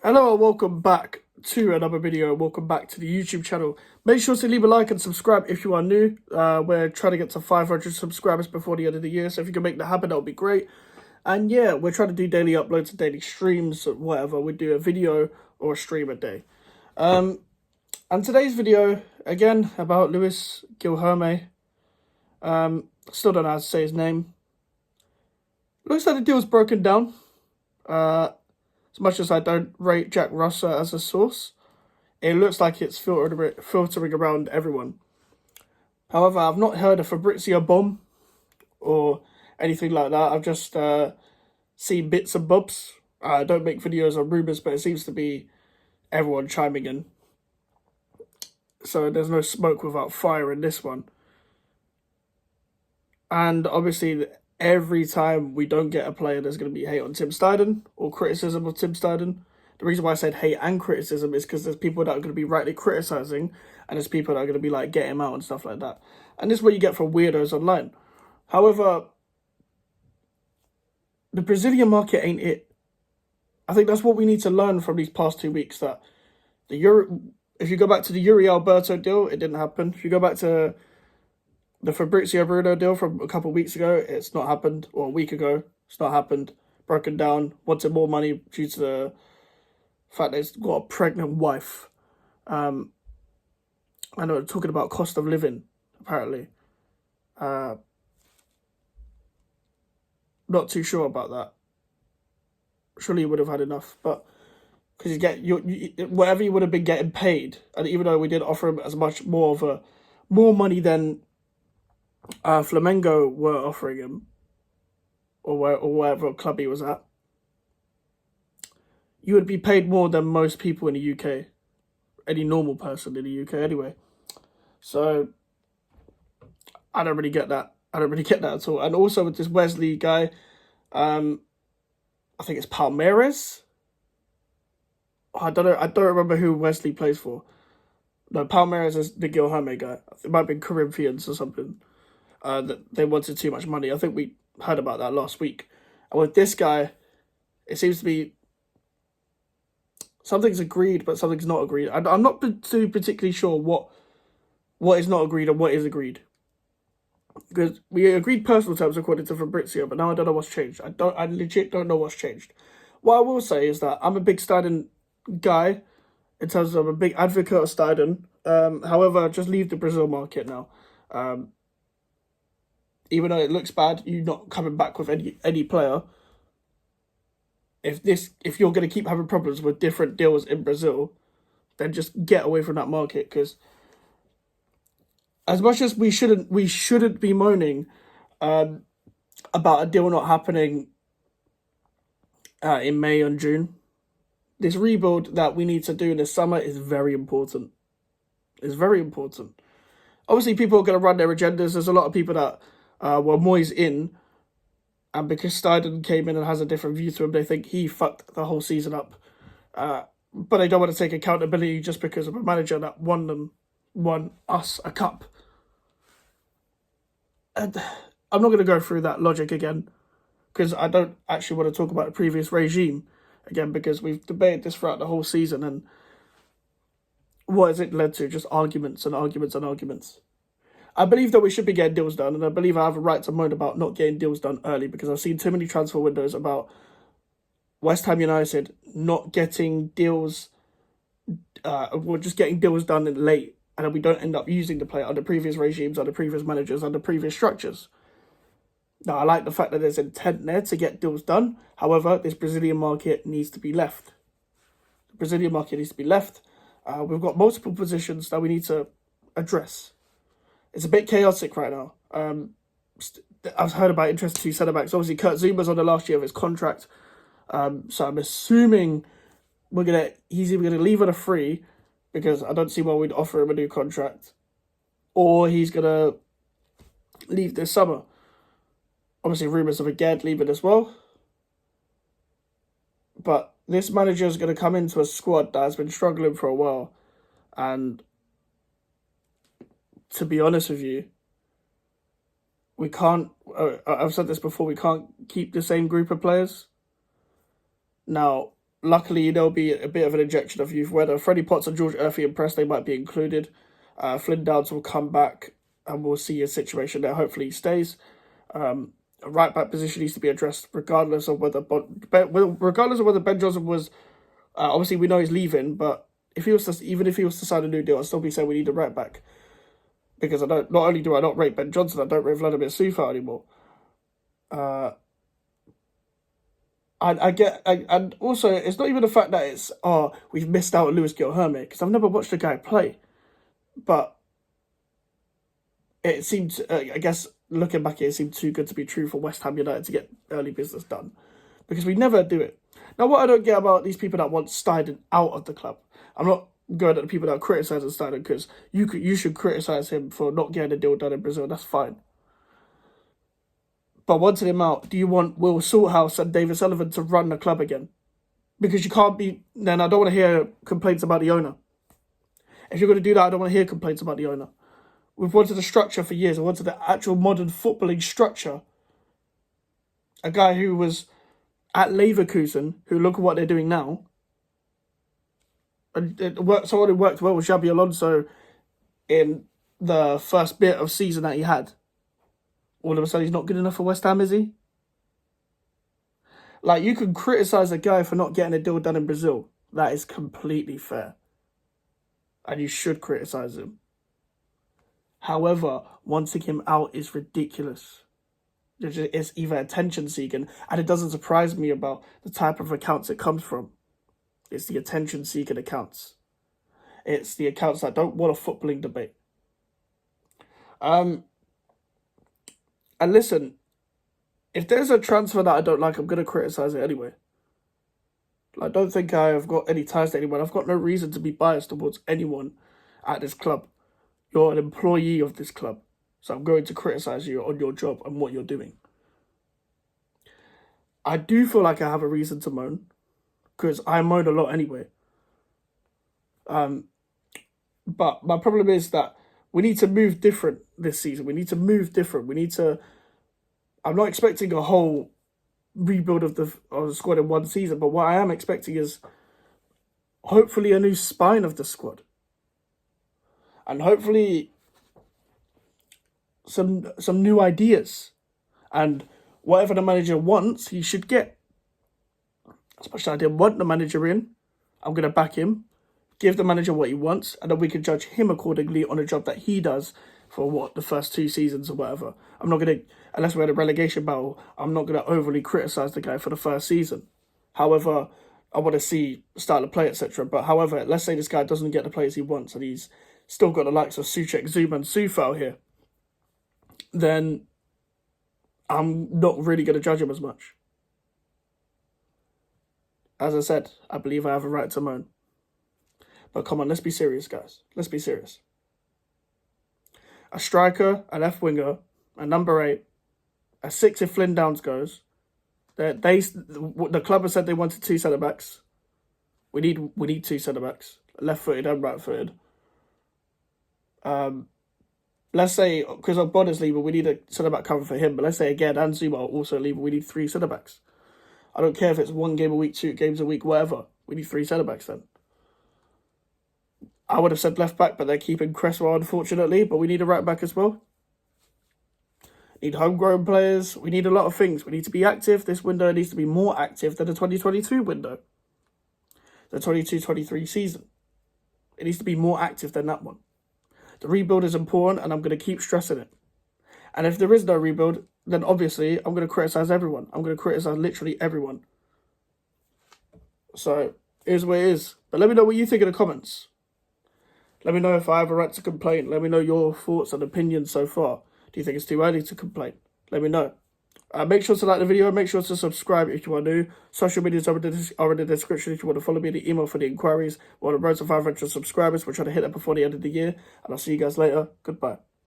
Hello and welcome back to another video. Welcome back to the YouTube channel. Make sure to leave a like and subscribe if you are new. We're trying to get to 500 subscribers before the end of the year, so if you can make that happen, that would be great. And yeah, we're trying to do daily uploads and daily streams, whatever. We do a video or a stream a day. And today's video, again, about Louis Guilherme. Still don't know how to say his name. Looks like the deal's broken down. As much as I don't rate Jack Russell as a source, it looks like it's filtering around everyone. However, I've not heard a Fabrizio bomb or anything like that. I've just seen bits and bobs. I don't make videos on rumours, but it seems to be everyone chiming in. So there's no smoke without fire in this one. And obviously, every time we don't get a player, there's going to be hate on Tim Steidten or criticism of Tim Steidten. The reason why I said hate and criticism is because there's people that are going to be rightly criticising, and there's people that are going to be like, get him out and stuff like that. And this is what you get from weirdos online. However, the Brazilian market ain't it. I think that's what we need to learn from these past 2 weeks, that if you go back to the Yuri Alberto deal, it didn't happen. If you go back to the Fabrizio Bruno deal from a couple of weeks ago, it's not happened. Or a week ago, it's not happened. Broken down, wanted more money due to the fact that he's got a pregnant wife. I know, talking about cost of living, apparently. Not too sure about that. Surely he would have had enough, but because whatever he would have been getting paid, and even though we did offer him as much more money than Flamengo were offering him, or wherever club he was at, you would be paid more than most people in the UK, any normal person in the UK anyway. So I don't really get that. I don't really get that at all. And also with this Wesley guy, I think it's Palmeiras. I don't know. I don't remember who Wesley plays for. No, Palmeiras is the Guilherme guy. It might have been Corinthians or something. That they wanted too much money. I think we heard about that last week. And with this guy, it seems to be something's agreed, but something's not agreed. I'm not too particularly sure what is not agreed and what is agreed. Because we agreed personal terms according to Fabrizio, but now I don't know what's changed. I legit don't know what's changed. What I will say is that I'm a big Steidten guy in terms of a big advocate of Steidten. However, just leave the Brazil market now. Even though it looks bad, you're not coming back with any player. If you're going to keep having problems with different deals in Brazil, then just get away from that market. Because as much as we shouldn't be moaning about a deal not happening in May and June, this rebuild that we need to do in the summer is very important. It's very important. Obviously, people are going to run their agendas. There's a lot of people that were Moyes in, and because Steidten came in and has a different view to him, they think he fucked the whole season up. But they don't want to take accountability just because of a manager that won us a cup. And I'm not going to go through that logic again, because I don't actually want to talk about the previous regime again, because we've debated this throughout the whole season, and what has it led to? Just arguments and arguments and arguments. I believe that we should be getting deals done, and I believe I have a right to moan about not getting deals done early, because I've seen too many transfer windows about West Ham United not getting deals, or just getting deals done late, and then we don't end up using the player under previous regimes, under previous managers, under previous structures. Now, I like the fact that there's intent there to get deals done. However, this Brazilian market needs to be left. The Brazilian market needs to be left. We've got multiple positions that we need to address. It's a bit chaotic right now. I've heard about interest to centre-backs. Obviously, Kurt Zuma's on the last year of his contract. So I'm assuming he's either going to leave on a free, because I don't see why we'd offer him a new contract, or he's going to leave this summer. Obviously, rumours of Aged leaving as well. But this manager is going to come into a squad that has been struggling for a while. And to be honest with you, we can't, I've said this before, we can't keep the same group of players. Now, luckily, there'll be a bit of an injection of youth. Whether Freddie Potts and George Murphy and Presley might be included. Flynn Downs will come back, and we'll see a situation there. Hopefully, he stays. A right back position needs to be addressed, regardless of whether Ben Johnson was. Obviously, we know he's leaving, but if he was to, even if he was to sign a new deal, I'd still be saying we need a right back, because I don't. Not only do I not rate Ben Johnson, I don't rate Vladimir Sufa anymore. And also, it's not even the fact that it's, we've missed out on Lewis Gilherme, because I've never watched the guy play. But it seemed, I guess, looking back, it seemed too good to be true for West Ham United to get early business done, because we never do it. Now, what I don't get about these people that want Steidten out of the club, I'm not going at the people that are criticising Steidten, because you should criticise him for not getting a deal done in Brazil, that's fine. But wanting him out, do you want Will Salthouse and David Sullivan to run the club again? Because you can't be... Then I don't want to hear complaints about the owner. If you're going to do that, I don't want to hear complaints about the owner. We've wanted a structure for years. We wanted the actual modern footballing structure. A guy who was at Leverkusen, who look at what they're doing now. And someone who worked well with Xabi Alonso in the first bit of season that he had. All of a sudden, he's not good enough for West Ham, is he? Like, you can criticise a guy for not getting a deal done in Brazil. That is completely fair. And you should criticise him. However, wanting him out is ridiculous. It's either attention-seeking, and it doesn't surprise me about the type of accounts it comes from. It's the attention-seeking accounts. It's the accounts that don't want a footballing debate. And listen, if there's a transfer that I don't like, I'm going to criticise it anyway. I don't think I have got any ties to anyone. I've got no reason to be biased towards anyone at this club. You're an employee of this club. So I'm going to criticise you on your job and what you're doing. I do feel like I have a reason to moan, because I moan a lot anyway. But my problem is that we need to move different this season. We need to move different. We need to... I'm not expecting a whole rebuild of the squad in one season, but what I am expecting is hopefully a new spine of the squad. And hopefully some new ideas. And whatever the manager wants, he should get. Especially I didn't want the manager in. I'm going to back him, give the manager what he wants, and then we can judge him accordingly on a job that he does for the first 2 seasons or whatever. I'm not going to, unless we're in a relegation battle, I'm not going to overly criticise the guy for the first season. However, I want to see style of play, etc. But however, let's say this guy doesn't get the players he wants and he's still got the likes of Souček, Zuma and Sufal here, then I'm not really going to judge him as much. As I said, I believe I have a right to moan. But come on, let's be serious, guys. Let's be serious. A striker, a left winger, a number 8, a 6 if Flynn Downs goes. The club has said they wanted 2 centre-backs. We need 2 centre-backs, left-footed and right-footed. Let's say, because Ogbonna's leaving, we need a centre-back cover for him. But let's say again, and Zuma are also leaving, we need 3 centre-backs. I don't care if it's 1 game a week, 2 games a week, whatever. We need 3 centre-backs then. I would have said left-back, but they're keeping Cresswell, unfortunately. But we need a right-back as well. Need homegrown players. We need a lot of things. We need to be active. This window needs to be more active than the 2022 window. The 22-23 season. It needs to be more active than that one. The rebuild is important, and I'm going to keep stressing it. And if there is no rebuild, then obviously I'm going to criticise everyone. I'm going to criticise literally everyone. So, here's what it is. But let me know what you think in the comments. Let me know if I have a right to complain. Let me know your thoughts and opinions so far. Do you think it's too early to complain? Let me know. Make sure to like the video. Make sure to subscribe if you are new. Social medias are in the description if you want to follow me. The email for the inquiries. We're on the road to 500 subscribers. We're trying to hit that before the end of the year. And I'll see you guys later. Goodbye.